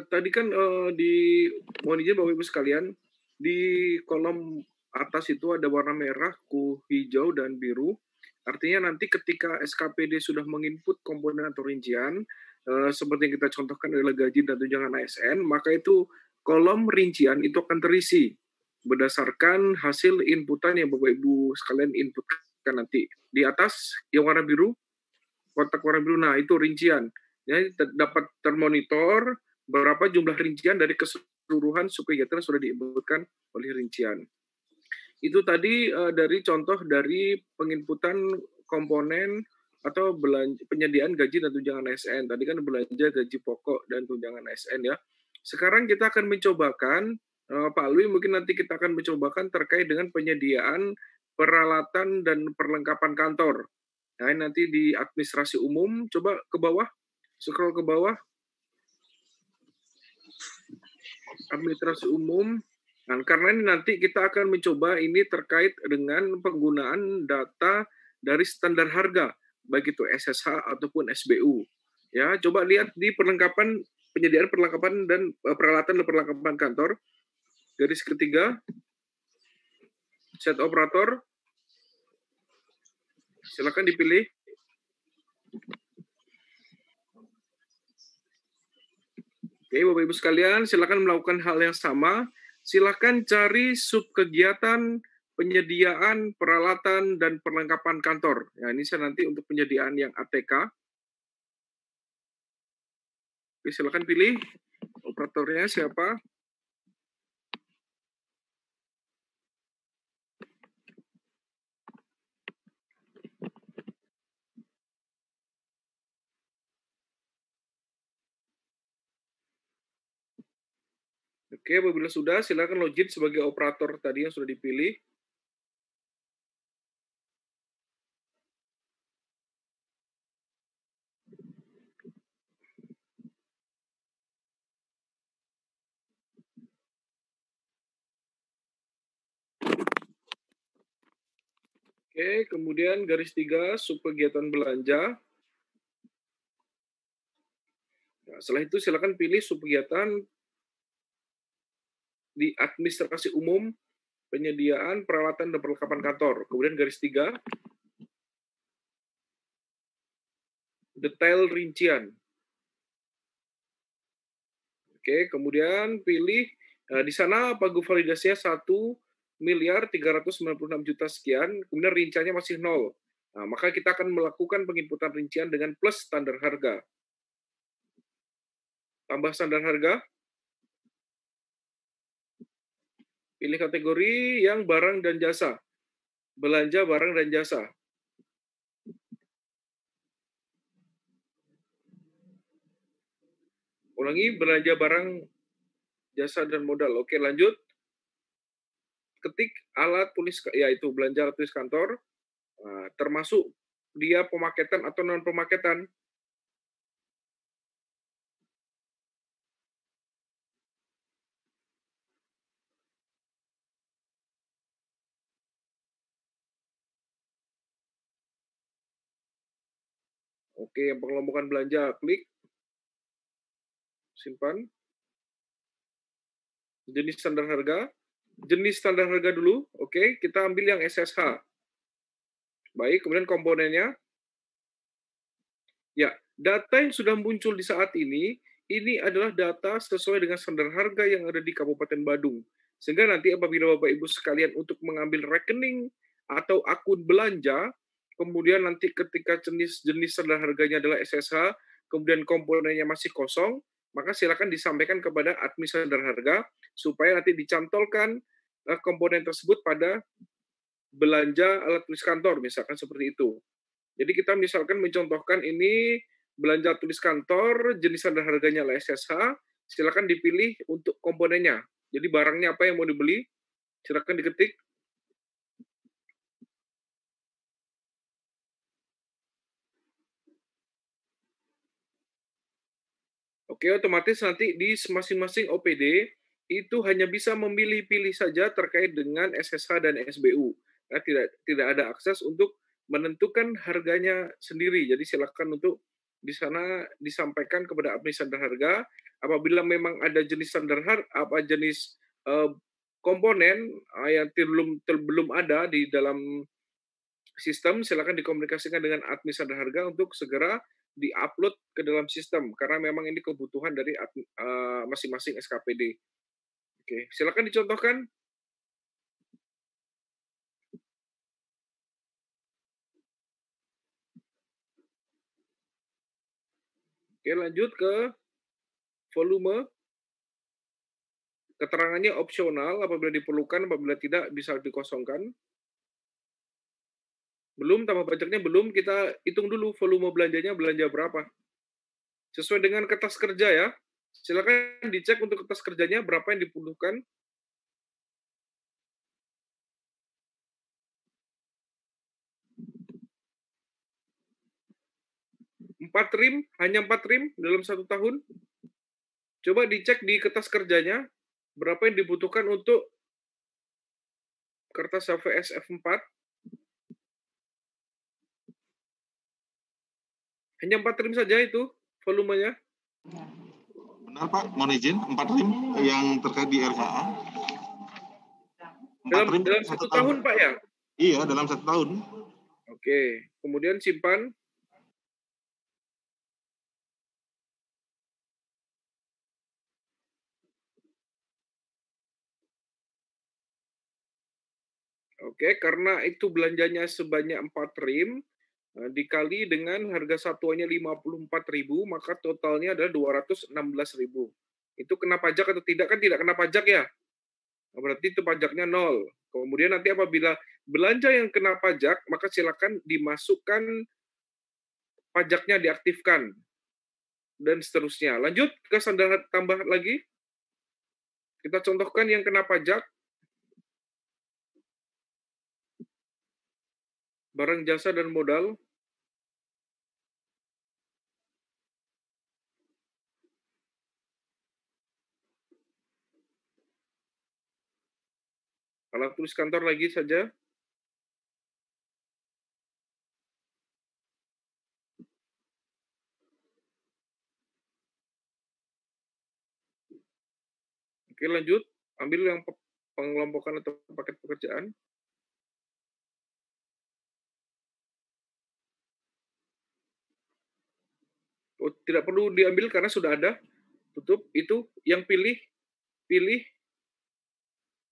Tadi kan, mohon izin Bapak Ibu sekalian, di kolom atas itu ada warna merah, hijau, dan biru. Artinya nanti ketika SKPD sudah menginput komponen atau rincian, seperti yang kita contohkan adalah gaji dan tunjangan ASN, maka itu kolom rincian itu akan terisi berdasarkan hasil inputan yang Bapak Ibu sekalian inputkan nanti. Di atas yang warna biru, kotak warna biru, nah itu rincian. Jadi dapat termonitor berapa jumlah rincian dari keseluruhan subkegiatan yang sudah diinputkan oleh rincian. Itu tadi dari contoh dari penginputan komponen atau penyediaan gaji dan tunjangan ASN. Tadi kan belanja gaji pokok dan tunjangan ASN ya. Sekarang kita akan mencobakan, Pak Lui mungkin nanti kita akan mencobakan terkait dengan penyediaan peralatan dan perlengkapan kantor. Nah, nanti di administrasi umum, coba ke bawah, scroll ke bawah, administrasi umum. Nah, karena ini nanti kita akan mencoba ini terkait dengan penggunaan data dari standar harga, baik itu SSH ataupun SBU. Ya, coba lihat di perlengkapan, penyediaan perlengkapan dan peralatan dan perlengkapan kantor. Garis ketiga, set operator. Silakan dipilih. Oke, Bapak Ibu sekalian, silakan melakukan hal yang sama. Silakan cari subkegiatan penyediaan peralatan dan perlengkapan kantor. Ya, ini saya nanti untuk penyediaan yang ATK. Oke, silakan pilih operatornya siapa. Oke, apabila sudah, silakan login sebagai operator tadi yang sudah dipilih. Oke, kemudian garis 3, subkegiatan belanja. Nah, setelah itu silakan pilih subkegiatan di administrasi umum, penyediaan peralatan dan perlengkapan kantor. Kemudian garis 3, detail rincian. Oke, kemudian pilih di sana pagu validasinya 1.396.000.000 sekian, kemudian rinciannya masih 0. Nah, maka kita akan melakukan penginputan rincian dengan plus standar harga. Tambah standar harga, pilih kategori yang barang dan jasa. Belanja barang dan jasa. Ulangi, belanja barang, jasa, dan modal. Oke, lanjut. Ketik alat tulis, yaitu belanja alat tulis kantor, termasuk dia pemaketan atau non pemaketan. Oke, yang pengelompokan belanja, klik, simpan. Jenis standar harga dulu. Oke, kita ambil yang SSH. Baik, kemudian komponennya. Ya, data yang sudah muncul di saat ini adalah data sesuai dengan standar harga yang ada di Kabupaten Badung. Sehingga nanti apabila Bapak Ibu sekalian untuk mengambil rekening atau akun belanja, kemudian nanti ketika jenis standar harganya adalah SSH, kemudian komponennya masih kosong, maka silakan disampaikan kepada admin standar harga supaya nanti dicantolkan komponen tersebut pada belanja alat tulis kantor, misalkan seperti itu. Jadi kita misalkan mencontohkan ini belanja tulis kantor, jenis standar harganya adalah SSH, silakan dipilih untuk komponennya. Jadi barangnya apa yang mau dibeli, silakan diketik. Oke, otomatis nanti di masing-masing OPD itu hanya bisa memilih-pilih saja terkait dengan SSH dan SBU. Nah, tidak ada akses untuk menentukan harganya sendiri. Jadi silakan untuk Di sana disampaikan kepada admin standar harga, apabila memang ada jenis standar apa jenis komponen yang belum ada di dalam sistem, silakan dikomunikasikan dengan admin standar harga untuk segera di-upload ke dalam sistem karena memang ini kebutuhan dari masing-masing SKPD. Oke, silakan dicontohkan. Oke, lanjut ke volume. Keterangannya opsional, apabila diperlukan, apabila tidak bisa dikosongkan. Belum, tambah pajaknya belum, kita hitung dulu volume belanjanya belanja berapa. Sesuai dengan kertas kerja ya. Silakan dicek untuk kertas kerjanya berapa yang dibutuhkan. 4 trim, hanya 4 trim dalam 1 tahun. Coba dicek di kertas kerjanya, berapa yang dibutuhkan untuk kertas HVS F4. Hanya 4 trim saja itu volumenya. Benar Pak, mohon izin, 4 trim yang terkait di RKA. Dalam 1 tahun Pak ya? Iya, dalam 1 tahun. Oke, kemudian simpan. Oke, karena itu belanjanya sebanyak 4 trim, dikali dengan harga satuannya 54.000, maka totalnya adalah 216.000. Itu kena pajak atau tidak? Kan tidak kena pajak ya? Nah, berarti itu pajaknya 0. Kemudian nanti apabila belanja yang kena pajak, maka silakan dimasukkan pajaknya, diaktifkan, dan seterusnya. Lanjut ke standar tambahan lagi. Kita contohkan yang kena pajak. Barang, jasa, dan modal. Alat tulis kantor lagi saja. Oke, lanjut. Ambil yang pengelompokan atau paket pekerjaan. Oh, tidak perlu diambil karena sudah ada. Tutup. Itu yang pilih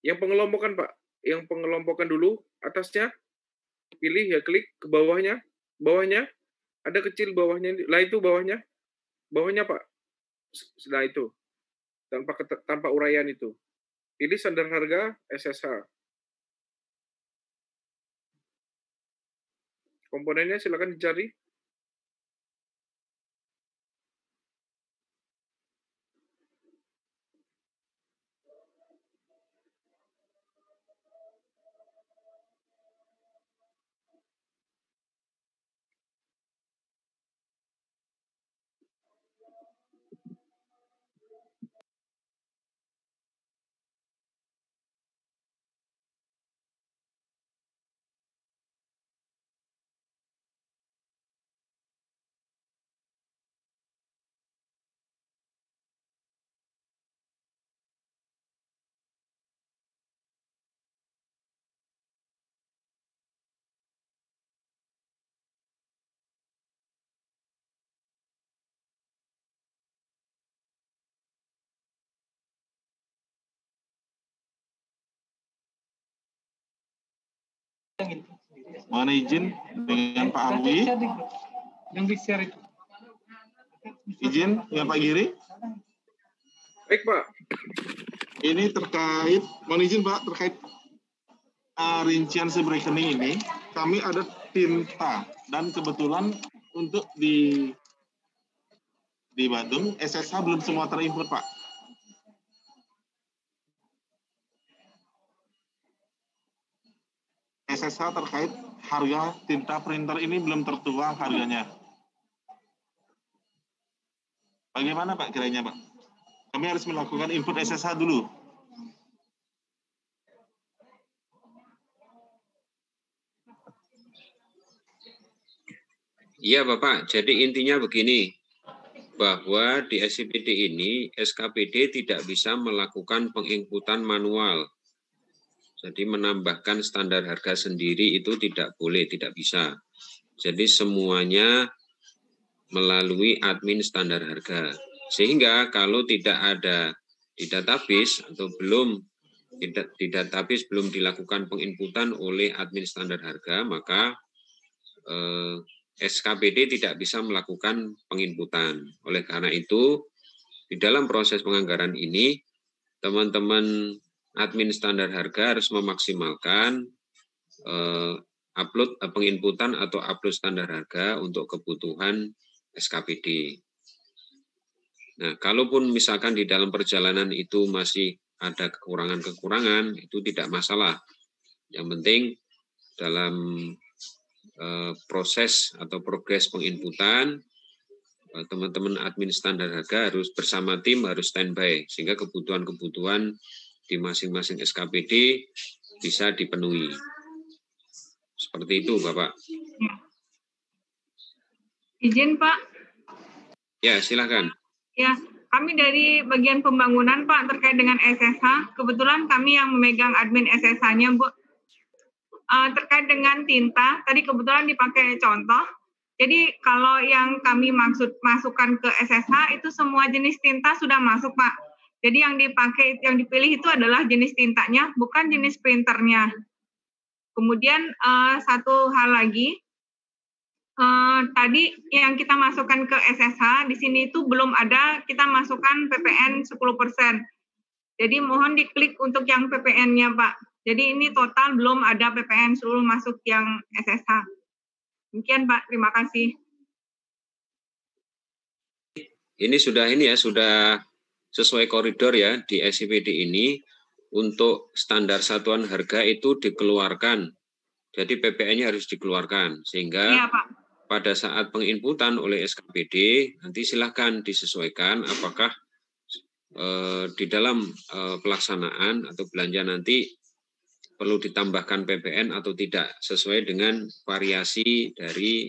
yang pengelompokan, Pak. Yang pengelompokan dulu atasnya. Pilih ya, klik ke bawahnya. Bawahnya ada kecil bawahnya. Lah itu bawahnya. Bawahnya, Pak. Nah itu. Tanpa uraian itu. Pilih standar harga SSH. Komponennya silakan dicari. Mohon izin dengan Pak Arwi. Yang di-share itu. Izin dengan Pak Giri. Baik, Pak. Ini terkait, mohon izin Pak, terkait rincian sub rekening ini, kami ada tinta dan kebetulan untuk di Bandung, SSH belum semua terinput Pak. SSH terkait harga tinta printer ini belum tertuang harganya. Bagaimana Pak kiranya Pak? Kami harus melakukan input SSH dulu. Iya Bapak, jadi intinya begini, bahwa di SCPD ini SKPD tidak bisa melakukan penginputan manual. Jadi menambahkan standar harga sendiri itu tidak boleh, tidak bisa. Jadi semuanya melalui admin standar harga. Sehingga kalau tidak ada di database atau belum di database belum dilakukan penginputan oleh admin standar harga, maka SKPD tidak bisa melakukan penginputan. Oleh karena itu, di dalam proses penganggaran ini, teman-teman admin standar harga harus memaksimalkan upload penginputan atau upload standar harga untuk kebutuhan SKPD. Nah, kalaupun misalkan di dalam perjalanan itu masih ada kekurangan-kekurangan, itu tidak masalah. Yang penting dalam proses atau progres penginputan, teman-teman admin standar harga harus bersama tim, harus standby, sehingga kebutuhan-kebutuhan di masing-masing SKPD bisa dipenuhi. Seperti itu, Bapak. Ya. Izin, Pak. Ya, silakan. Ya, kami dari bagian pembangunan, Pak, terkait dengan SSH. Kebetulan kami yang memegang admin SSH-nya, Bu. Terkait dengan tinta, tadi kebetulan dipakai contoh. Jadi kalau yang kami masukkan ke SSH itu semua jenis tinta sudah masuk, Pak. Jadi yang dipakai, yang dipilih itu adalah jenis tintanya, bukan jenis printernya. Kemudian satu hal lagi, tadi yang kita masukkan ke SSH, di sini itu belum ada kita masukkan PPN 10%. Jadi mohon diklik untuk yang PPN-nya, Pak. Jadi ini total belum ada PPN seluruh masuk yang SSH. Demikian, Pak. Terima kasih. Ini sudah sesuai koridor ya di SCPD ini. Untuk standar satuan harga itu dikeluarkan. Jadi PPN-nya harus dikeluarkan. Sehingga ya, Pak, pada saat penginputan oleh SKPD, nanti silahkan disesuaikan apakah di dalam pelaksanaan atau belanja nanti perlu ditambahkan PPN atau tidak, sesuai dengan variasi dari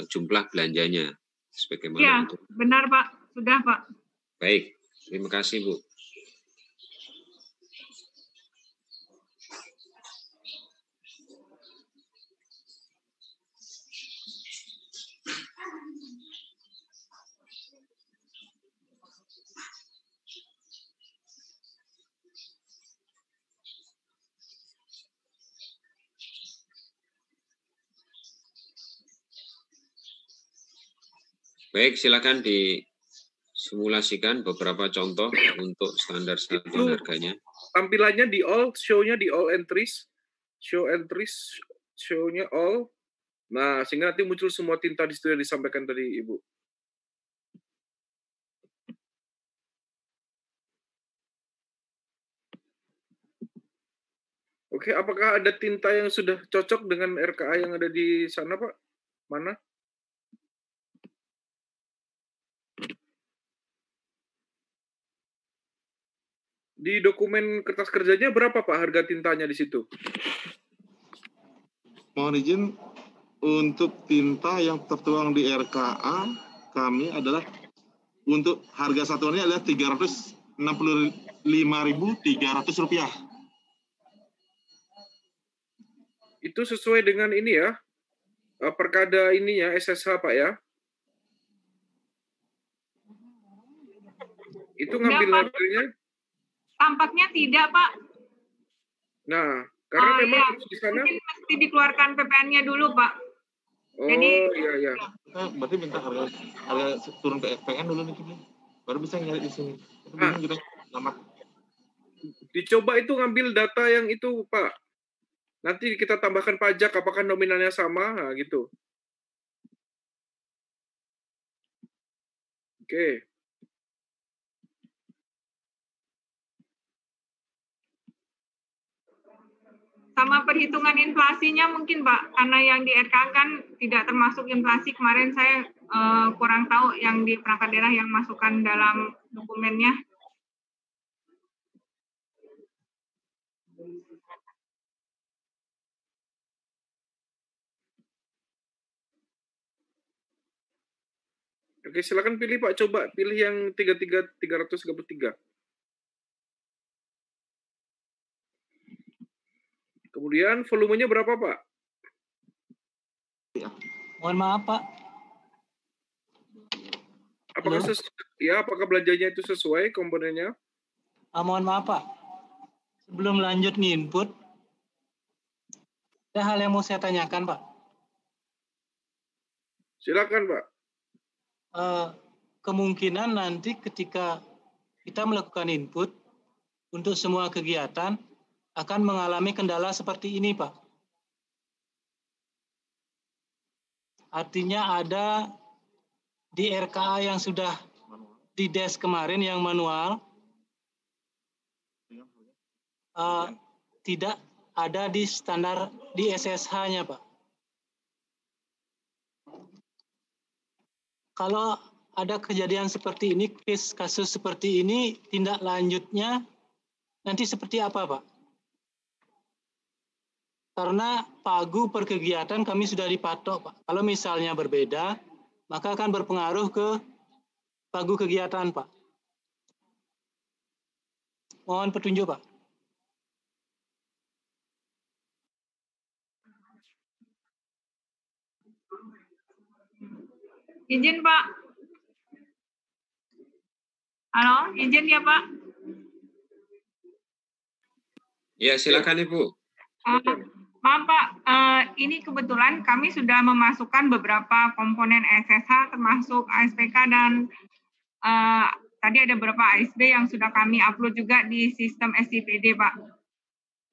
jumlah belanjanya. Sebagaimana ya, itu. Benar Pak, sudah Pak. Baik, terima kasih Bu. Baik, silakan disimulasikan beberapa contoh untuk standar satuan harganya. Tampilannya di all, show-nya di all entries, show entries, show-nya all. Nah, sehingga nanti muncul semua tinta di situ yang disampaikan tadi Ibu. Oke, apakah ada tinta yang sudah cocok dengan RKA yang ada di sana, Pak? Mana? Di dokumen kertas kerjanya berapa Pak harga tintanya di situ? Mohon izin, untuk tinta yang tertuang di RKA kami adalah untuk harga satuannya adalah Rp365.300. Itu sesuai dengan ini ya, perkada ininya SSH Pak ya? Itu ngambil labelnya? Tampaknya tidak, Pak. Nah, karena memang ya, di sana mungkin mesti dikeluarkan PPN-nya dulu, Pak. Oh, iya. Berarti minta harga turun ke PPN dulu nih, baru bisa nyari di sini. Kita lama. Dicoba itu ngambil data yang itu, Pak. Nanti kita tambahkan pajak, apakah nominalnya sama, nah, gitu. Oke. Sama perhitungan inflasinya mungkin Pak, karena yang di RK kan tidak termasuk inflasi. Kemarin saya kurang tahu yang di perangkat daerah yang masukkan dalam dokumennya. Oke, silakan pilih Pak. Coba pilih yang 333. Kemudian volumenya berapa Pak? Mohon maaf Pak. Apakah belanjanya itu sesuai komponennya? Mohon maaf Pak. Sebelum lanjut nginput, ada hal yang mau saya tanyakan Pak. Silakan Pak. Kemungkinan nanti ketika kita melakukan input untuk semua kegiatan akan mengalami kendala seperti ini Pak. Artinya ada di RKA yang sudah di desk kemarin yang manual, tidak ada di standar di SSH-nya Pak. Kalau ada kejadian seperti ini, kasus seperti ini, tindak lanjutnya nanti seperti apa Pak? Karena pagu per kegiatan kami sudah dipatok Pak. Kalau misalnya berbeda, maka akan berpengaruh ke pagu kegiatan Pak. Mohon petunjuk Pak. Izin Pak. Halo, izin ya Pak. Ya, silakan Ibu. Maaf Pak, ini kebetulan kami sudah memasukkan beberapa komponen SSH termasuk ASPK dan tadi ada beberapa ASB yang sudah kami upload juga di sistem SIPD Pak.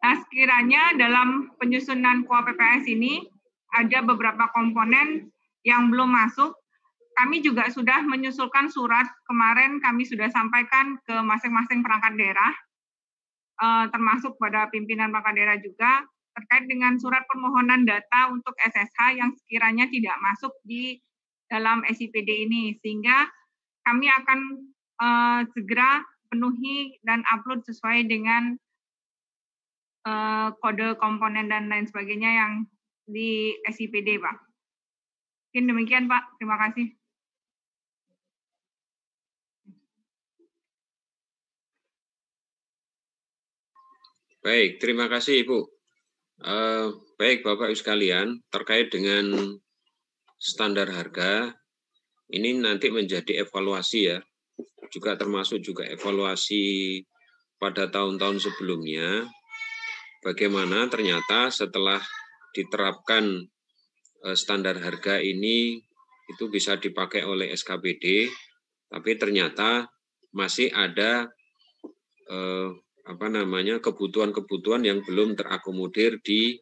Nah, sekiranya dalam penyusunan KUA PPS ini ada beberapa komponen yang belum masuk, kami juga sudah menyusulkan surat kemarin kami sudah sampaikan ke masing-masing perangkat daerah, termasuk pada pimpinan perangkat daerah juga, terkait dengan surat permohonan data untuk SSH yang sekiranya tidak masuk di dalam SIPD ini, sehingga kami akan segera penuhi dan upload sesuai dengan kode komponen dan lain sebagainya yang di SIPD, Pak. Mungkin demikian, Pak. Terima kasih. Baik, terima kasih Ibu. Baik Bapak Ibu sekalian, terkait dengan standar harga, ini nanti menjadi evaluasi ya, juga termasuk juga evaluasi pada tahun-tahun sebelumnya, bagaimana ternyata setelah diterapkan standar harga ini, itu bisa dipakai oleh SKPD, tapi ternyata masih ada kebutuhan-kebutuhan yang belum terakomodir di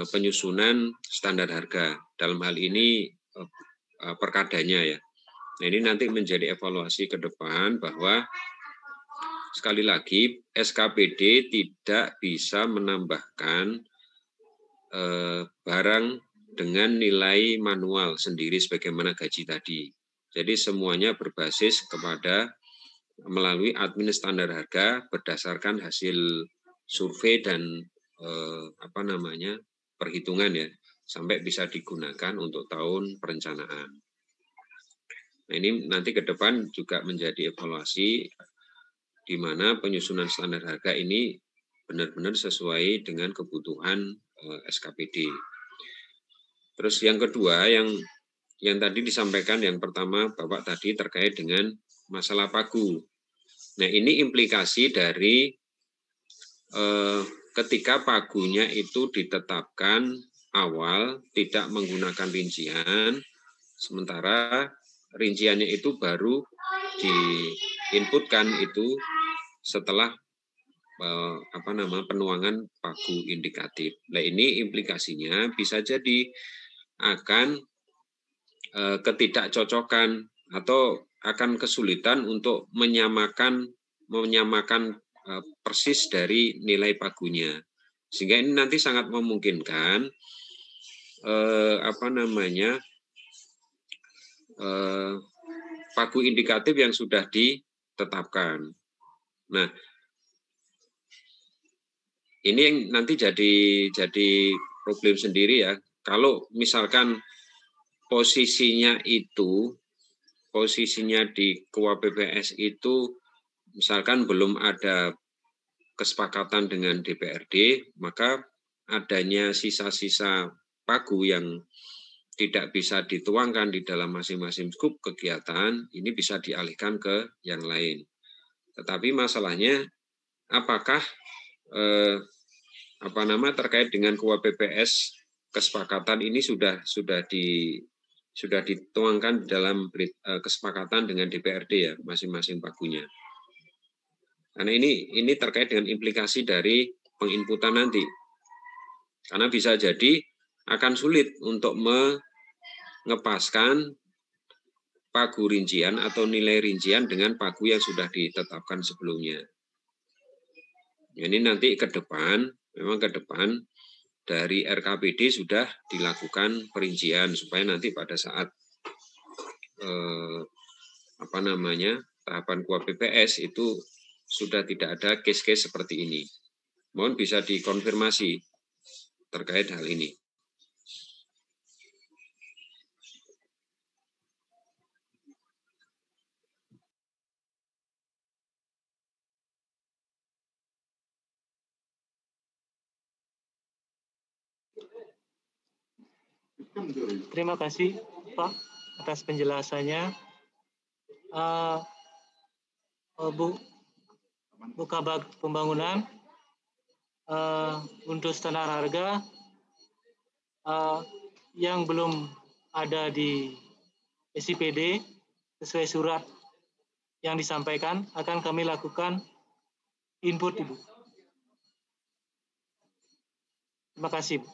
penyusunan standar harga. Dalam hal ini perkadanya ya. Nah, ini nanti menjadi evaluasi ke depan bahwa sekali lagi SKPD tidak bisa menambahkan barang dengan nilai manual sendiri sebagaimana gaji tadi. Jadi semuanya berbasis kepada melalui admin standar harga berdasarkan hasil survei dan perhitungan ya, sampai bisa digunakan untuk tahun perencanaan. Nah, ini nanti ke depan juga menjadi evaluasi di mana penyusunan standar harga ini benar-benar sesuai dengan kebutuhan SKPD. Terus yang kedua yang tadi disampaikan, yang pertama Bapak tadi terkait dengan masalah pagu. Nah, ini implikasi dari ketika pagunya itu ditetapkan awal tidak menggunakan rincian, sementara rinciannya itu baru diinputkan itu setelah penuangan pagu indikatif. Nah, ini implikasinya bisa jadi akan ketidakcocokan atau akan kesulitan untuk menyamakan persis dari nilai pagunya, sehingga ini nanti sangat memungkinkan pagu indikatif yang sudah ditetapkan. Nah, ini yang nanti jadi problem sendiri ya. Kalau misalkan posisinya itu posisinya di KUA PPS itu misalkan belum ada kesepakatan dengan DPRD, maka adanya sisa-sisa pagu yang tidak bisa dituangkan di dalam masing-masing skup kegiatan, ini bisa dialihkan ke yang lain. Tetapi masalahnya, apakah terkait dengan KUA PPS kesepakatan ini sudah dituangkan dalam kesepakatan dengan DPRD ya, masing-masing pagunya. Karena ini terkait dengan implikasi dari penginputan nanti. Karena bisa jadi akan sulit untuk mengepaskan pagu rincian atau nilai rincian dengan pagu yang sudah ditetapkan sebelumnya. Ini nanti ke depan dari RKPD sudah dilakukan perincian supaya nanti pada saat tahapan KUA PPS itu sudah tidak ada case-case seperti ini. Mohon bisa dikonfirmasi terkait hal ini. Terima kasih Pak atas penjelasannya. Bu Kabag Pembangunan, untuk standar harga yang belum ada di SIPD sesuai surat yang disampaikan akan kami lakukan input, Ibu. Terima kasih, Bu.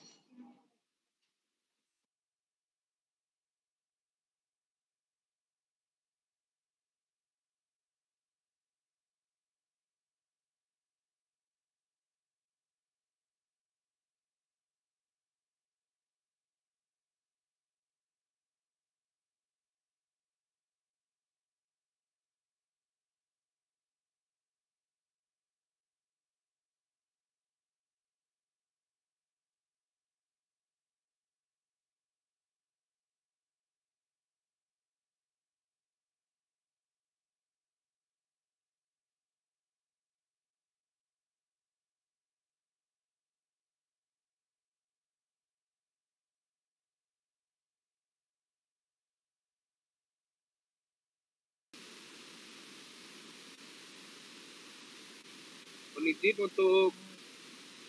Peneliti untuk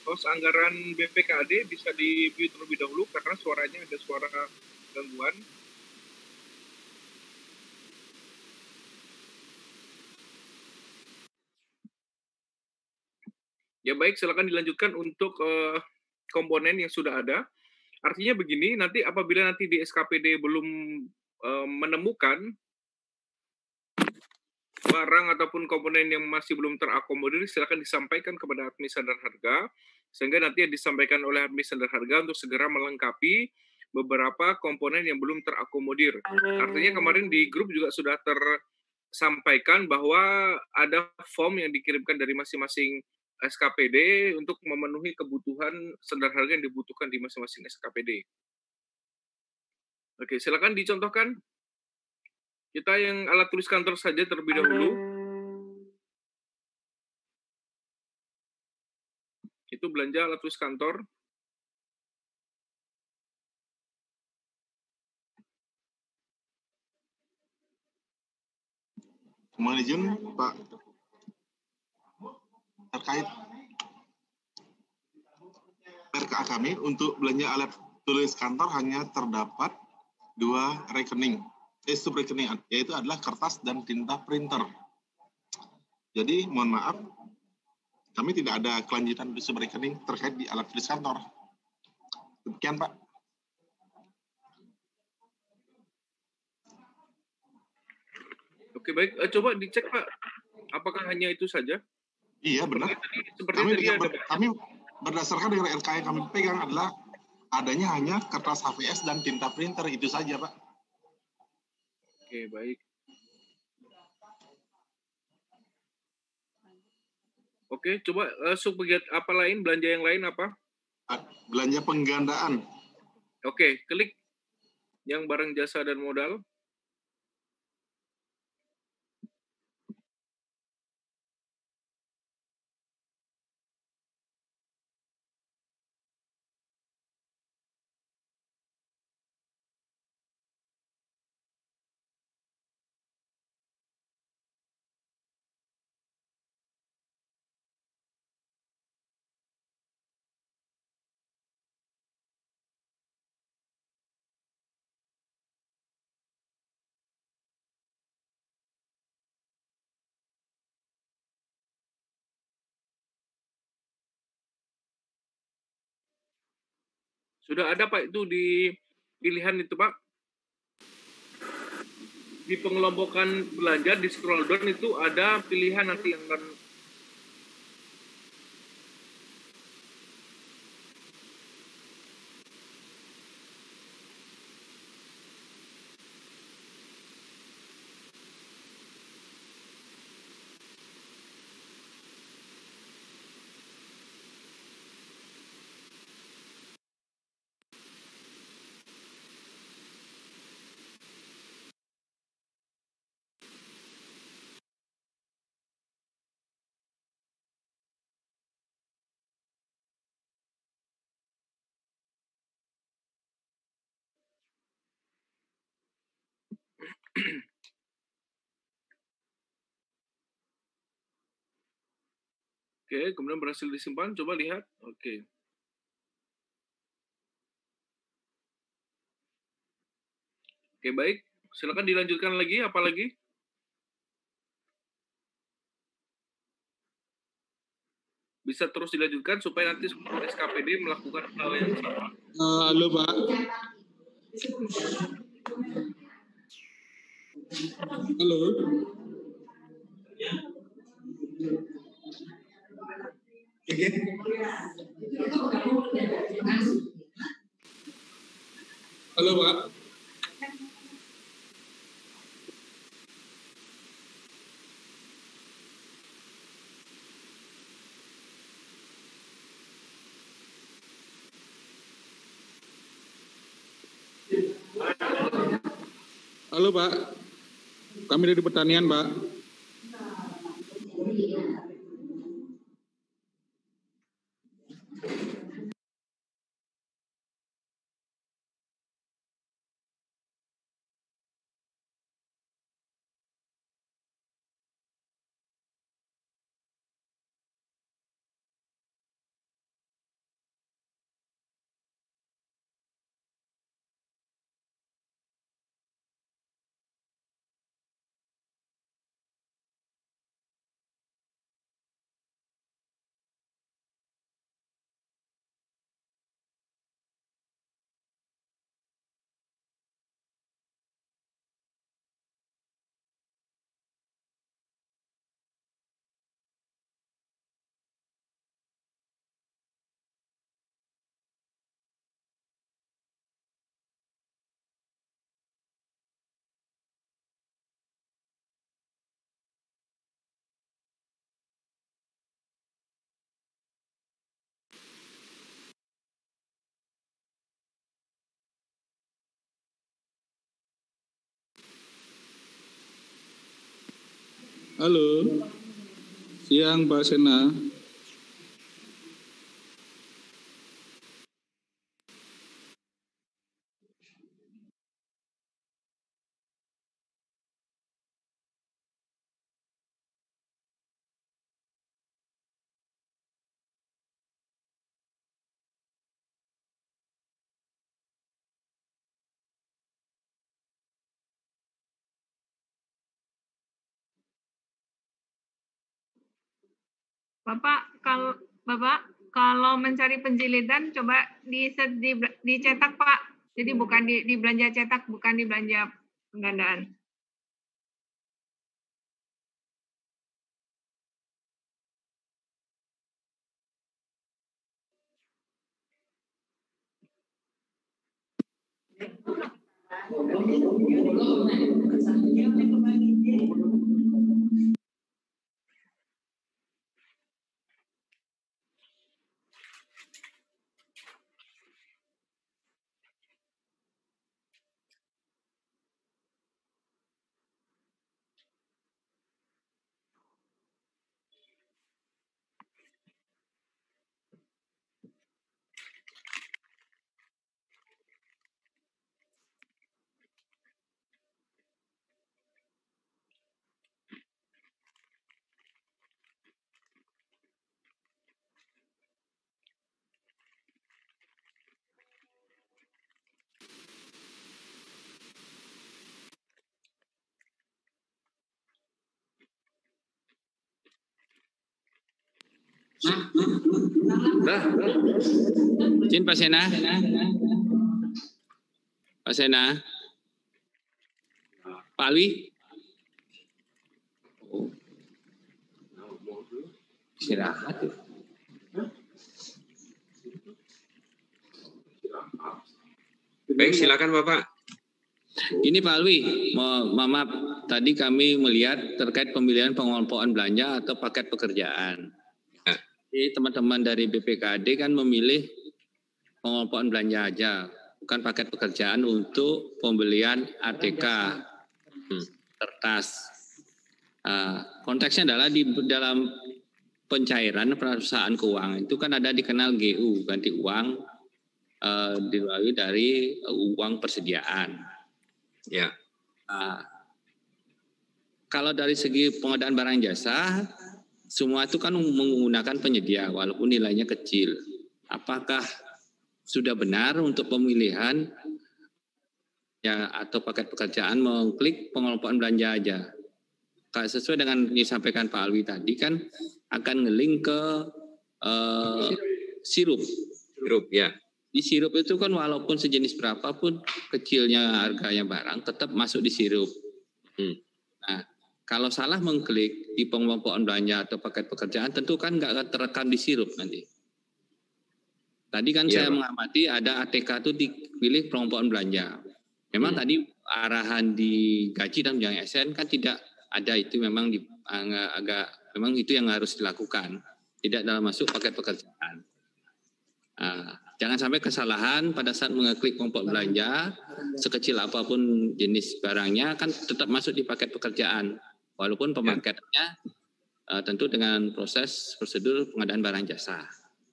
pos anggaran BPKAD bisa di-mute terlebih dahulu karena suaranya ada suara gangguan. Ya baik, silakan dilanjutkan untuk komponen yang sudah ada. Artinya begini, nanti apabila nanti di SKPD belum menemukan barang ataupun komponen yang masih belum terakomodir, silakan disampaikan kepada admin standar harga, sehingga nanti yang disampaikan oleh admin standar harga untuk segera melengkapi beberapa komponen yang belum terakomodir. Artinya kemarin di grup juga sudah tersampaikan bahwa ada form yang dikirimkan dari masing-masing SKPD untuk memenuhi kebutuhan standar harga yang dibutuhkan di masing-masing SKPD. Oke, silakan dicontohkan. Kita yang alat tulis kantor saja terlebih dahulu. Itu belanja alat tulis kantor. Mohon izin, Pak, terkait RKA kami untuk belanja alat tulis kantor hanya terdapat 2 rekening. Subrekening, yaitu adalah kertas dan tinta printer. Jadi mohon maaf, kami tidak ada kelanjutan di subrekening terkait di alat tulis kantor. Demikian, Pak. Oke, baik. Coba dicek, Pak. Apakah hanya itu saja? Iya, benar. Kami berdasarkan dengan RK yang kami pegang adalah adanya hanya kertas HVS dan tinta printer, itu saja, Pak. Oke, baik. Oke, coba subbagian apa lain, belanja yang lain apa? Belanja penggandaan. Oke, klik yang barang jasa dan modal. Sudah ada Pak itu di pilihan itu Pak. Di pengelompokan belanja di scroll down itu ada pilihan nanti yang akan Oke, kemudian berhasil disimpan. Coba lihat. Oke. Oke, baik. Silakan dilanjutkan lagi. Apa lagi? Bisa terus dilanjutkan supaya nanti SKPD melakukan hal yang sama. Halo, Pak. Halo. Halo, Pak. Halo, Pak. Kami dari pertanian, Pak. Halo. Siang, Pak Sena. Bapak, kalau mencari penjilitan coba dicetak Pak. Jadi bukan di belanja cetak, bukan di belanja penggandaan. Izin Pak Sena. Pak Sena. Pak Alwi. Istirahat. Baik, silakan Bapak. Ini Pak Alwi, maaf, tadi kami melihat terkait pemilihan pengelompokan belanja atau paket pekerjaan. Ya. Jadi teman-teman dari BPKAD kan memilih pengelompokan belanja aja, bukan paket pekerjaan untuk pembelian ATK, kertas. Konteksnya adalah di dalam pencairan perusahaan keuangan itu kan ada dikenal GU, ganti uang, dilalui dari uang persediaan. Ya. Kalau dari segi pengadaan barang jasa, semua itu kan menggunakan penyedia walaupun nilainya kecil. Apakah sudah benar untuk pemilihan ya atau paket pekerjaan mengklik pengelompokan belanja aja? Sesuai dengan yang disampaikan Pak Alwi tadi kan akan ngelink ke sirup. Sirup, ya. Di sirup itu kan walaupun sejenis berapapun kecilnya harganya barang tetap masuk di sirup. Nah, kalau salah mengklik di pengelompokan belanja atau paket pekerjaan tentu kan nggak akan terekam di sirup nanti. Tadi kan saya mengamati ada ATK itu dipilih pengelompokan belanja. Memang tadi arahan di gaji dan tunjangan ASN kan tidak ada, itu memang memang itu yang harus dilakukan. Tidak dalam masuk paket pekerjaan. Jangan sampai kesalahan pada saat mengeklik kelompok belanja, sekecil apapun jenis barangnya kan tetap masuk di paket pekerjaan. Walaupun pemaketannya tentu dengan proses prosedur pengadaan barang jasa.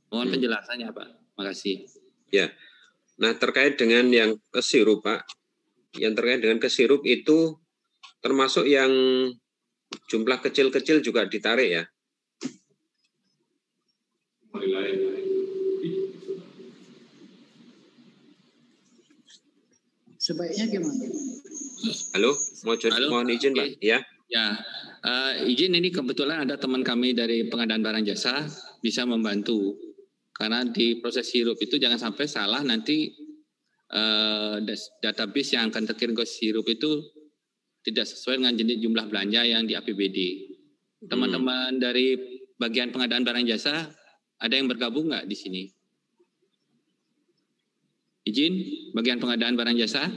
Mohon penjelasannya Pak. Makasih. Ya. Nah terkait dengan yang ke sirup Pak, yang terkait dengan ke sirup itu termasuk yang jumlah kecil-kecil juga ditarik ya? Sebaiknya gimana? Halo, mohon izin Pak. Ya. Ya, izin ini kebetulan ada teman kami dari pengadaan barang jasa bisa membantu. Karena di proses sirup itu jangan sampai salah nanti database yang akan terkirim ke sirup itu tidak sesuai dengan jenis jumlah belanja yang di APBD. Teman-teman dari bagian pengadaan barang jasa ada yang bergabung nggak di sini? Izin, bagian pengadaan barang jasa.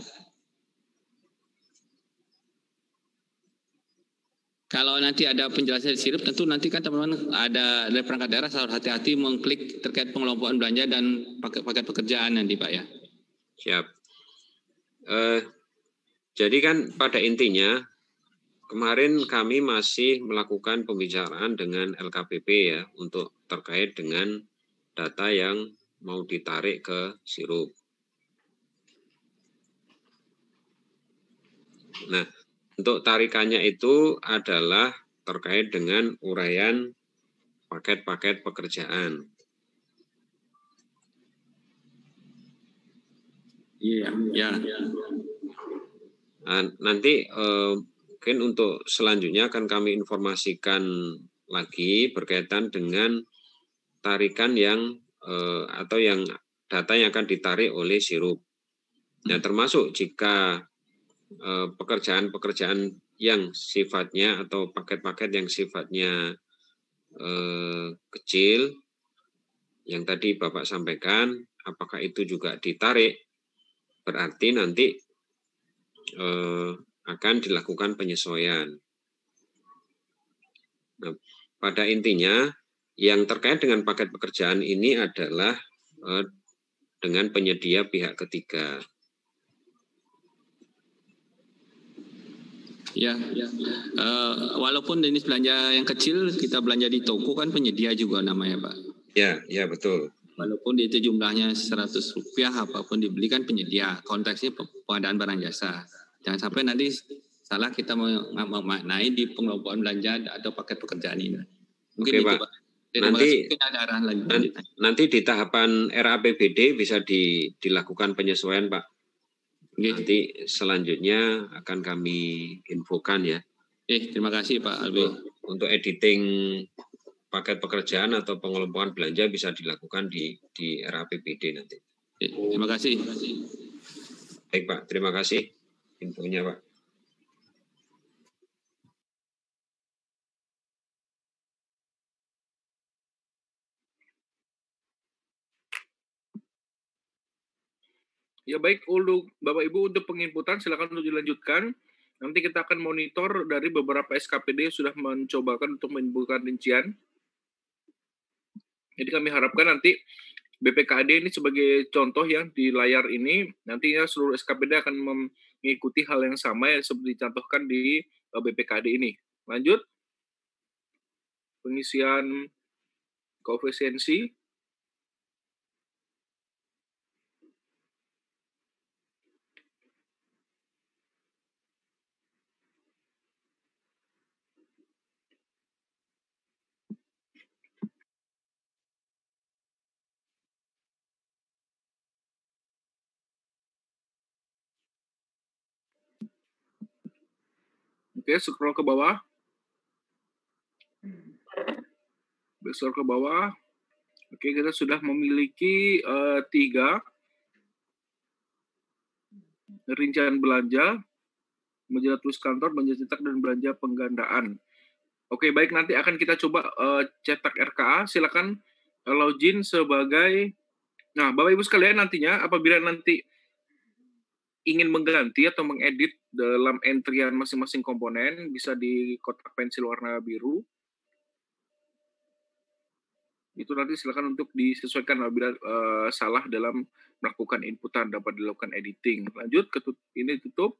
Kalau nanti ada penjelasan di sirup, tentu nanti kan teman-teman ada dari perangkat daerah harus hati-hati mengklik terkait pengelompokan belanja dan paket pekerjaan nanti Pak ya. Siap. Jadi kan pada intinya kemarin kami masih melakukan pembicaraan dengan LKPP ya untuk terkait dengan data yang mau ditarik ke sirup. Nah, untuk tarikannya itu adalah terkait dengan uraian paket-paket pekerjaan. Iya. Nanti mungkin untuk selanjutnya akan kami informasikan lagi berkaitan dengan tarikan yang atau yang data yang akan ditarik oleh sirup. Nah, termasuk jika pekerjaan-pekerjaan yang sifatnya atau paket-paket yang sifatnya kecil, yang tadi Bapak sampaikan, apakah itu juga ditarik? Berarti nanti akan dilakukan penyesuaian. Nah, pada intinya yang terkait dengan paket pekerjaan ini adalah dengan penyedia pihak ketiga. Ya. Walaupun jenis belanja yang kecil kita belanja di toko kan penyedia juga namanya Pak. Ya betul. Walaupun itu jumlahnya Rp100 apapun dibeli kan penyedia. Konteksnya pengadaan barang jasa. Jangan sampai nanti salah kita memaknai di pengelompokan belanja atau paket pekerjaan ini. Mungkin Oke, itu Pak. Pak. Nanti ada arahan lagi. Nanti di tahapan RAPBD bisa dilakukan penyesuaian Pak. Nanti selanjutnya akan kami infokan ya. Terima kasih Pak Albi. Untuk editing paket pekerjaan atau pengelompokan belanja bisa dilakukan di era APBD nanti. Terima kasih. Baik Pak, terima kasih infonya Pak. Ya baik, untuk Bapak Ibu untuk penginputan silakan untuk dilanjutkan. Nanti kita akan monitor dari beberapa SKPD yang sudah mencobakan untuk menyimpulkan rincian. Jadi kami harapkan nanti BPKAD ini sebagai contoh yang di layar ini, nantinya seluruh SKPD akan mengikuti hal yang sama yang seperti dicontohkan di BPKAD ini. Lanjut, pengisian koefisiensi. Oke, scroll ke bawah. Scroll ke bawah. Oke, kita sudah memiliki 3 rincian belanja, majalah tulis kantor, belanja cetak, dan belanja penggandaan. Oke, baik, nanti akan kita coba cetak RKA. Silakan login sebagai, nah Bapak Ibu sekalian nantinya apabila nanti ingin mengganti atau mengedit dalam entrian masing-masing komponen, bisa di kotak pensil warna biru. Itu nanti silakan untuk disesuaikan apabila salah dalam melakukan inputan, dapat dilakukan editing. Lanjut, ini tutup.